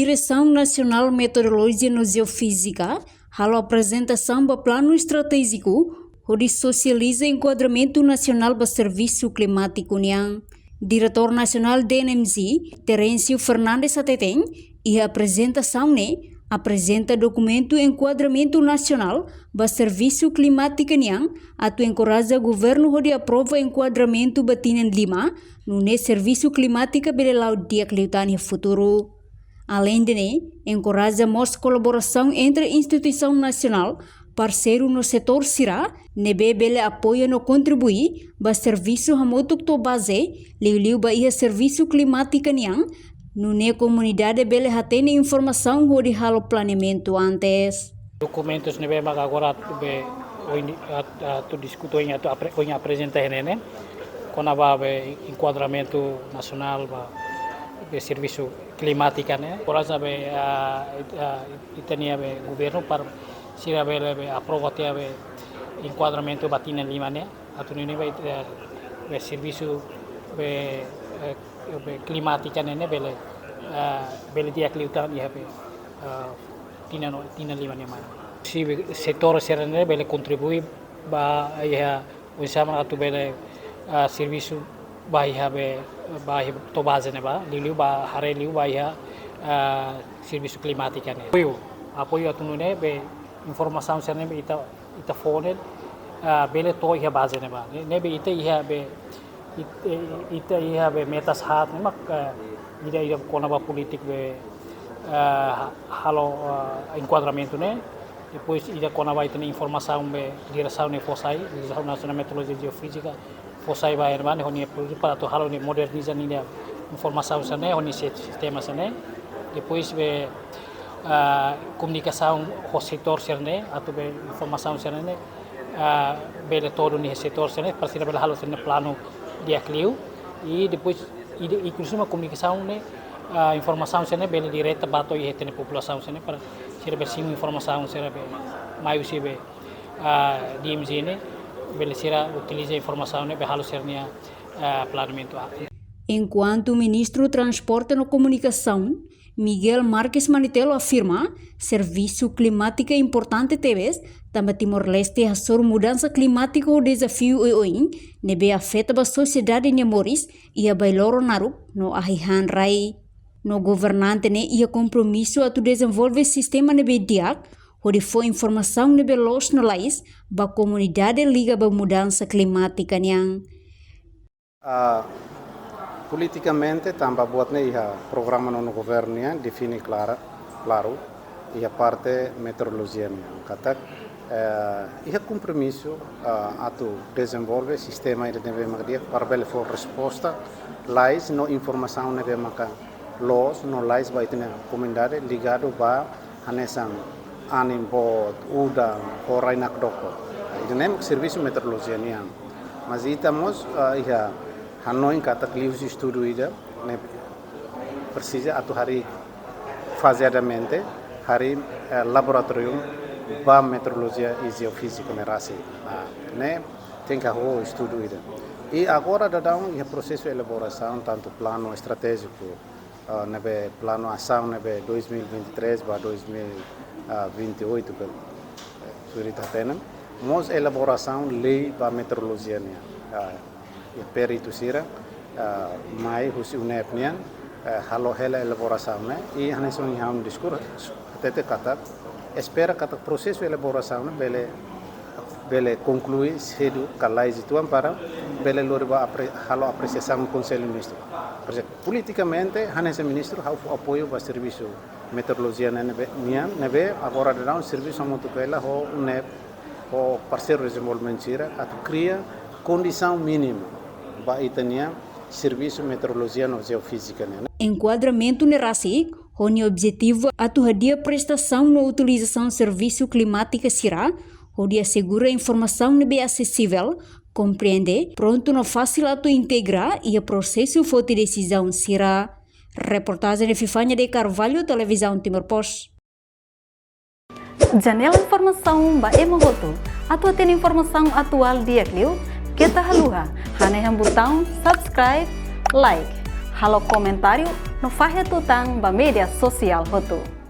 Direção Nacional Meteorologia e Geofísica, halo apresentação do plano estratégico, onde socializa enquadramento nacional do Serviço Climático União. Diretor Nacional DNMZ, Terêncio Fernandes Atetém, e a apresentação apresenta documento enquadramento nacional do Serviço Climático União, atu encoraja governo de aprova enquadramento batinan lima no Serviço Climático belelau dia kliutani futuro. Além de encoraja mais colaboração entre instituição nacional, parceiro no setor sira, nebe bele apoio no contribuir ba serviço hamotuk to base, liu ba ia serviço climático niang, no comunidade bele hatene informação hodi halo planeamento antes. Documentos nebe mag agora be tu discuto em apresenta nene, com a enquadramento nacional ba be serviço climático né, por exemplo itania be governo para sira be aprovate be enquadramento batina lima né, atuni be serviço be climática né bele dia kliutan ia be tina lima né mais si setor serane bele contribui ba ia usama atu bele serviço ba ia be ba to base né ba liu ba hare liu ba ia serviço climática né apoio atunu né be informação serane be ita phone bele to ia base né ba ne be ita ia be metas hat né mak ida kona ba politik be halo enquadramento né depois ida kona ba itani informação be direção ne fosai direção nacional meteorologia e geofísica fosai ba herman honi para to halo ne modernizar ni informação sana honi sistema sana depois be comunicação ho setor sana atau be informação sana ne be todo ni setor sana para sira be halo sana plano dia clio e depois inclusive a comunicação né informação sana bela direta bato e retene população sana para ser besim informação sana be mais se be DMZ né bela sira utiliza informação né be halo sernia planeamento. Enquanto o ministro Transporte e Comunicação Miguel Marques Manitelo afirma serviço climático é importante teves, também Timor-Leste a mudança climática o desafio oin nebe afeta a sociedade nyamoris e a bailoro narup no ahihan rai no governante ne ia compromisso a tu desenvolver sistema nebe diak onde foi informação nebe los no lais ba comunidade liga ba mudança climática niang. Politicamente também buatnya ia programa no governo yang defini claro ia parte meteorologia kata ia compromisso atu desenvolver sistema ide nebe magdia para bele for resposta lais no informação nebe maka los no lais ba itena comunidade ligado ba hanesan animbot udang horainak doko ide nem serviço meteorologia niang mas itamos ia Hanoi kata klius estudo ida ne precisa atu hari faseadamente hari laboratorium ba meteorologia e geofísica ne rasi ne tem que ho estudo ida e agora dadão e processo de elaboração tanto plano estratégico nebe plano ação nebe 2023 ba 2028 que surita tenen mos elaboração lei ba meteorologia ne peri itu sira mai husi unepnian halo hela elaboração né e haneson ham diskur tete kata espera kata processo elaboração né bele concluir cedo calais ituan para bele loriba halo apreciação conselho ministro politicamente hanese ministro hau apoio ba serviço meteorologia nebe nian nebe agora dá serviço muito pela ho neb ho parceiro desenvolvimento sira atu cria condição mínima ba itania serviço meteorologia no geofísica né. Enquadramento nerasi honi objetivo atu hadia prestação no utilização serviço climática sira onde assegura informação nebe acessível compreende pronto no fácil atu integrar e o processo for de decisão sira. Reportagem de Fifanya de Carvalho, Televisão Timor-Post. Janela informação ba emogoto atu tem informação atual dia clio kita haluha hane botão subscribe like halo comentário no fahe tutang ba media sosial hotu.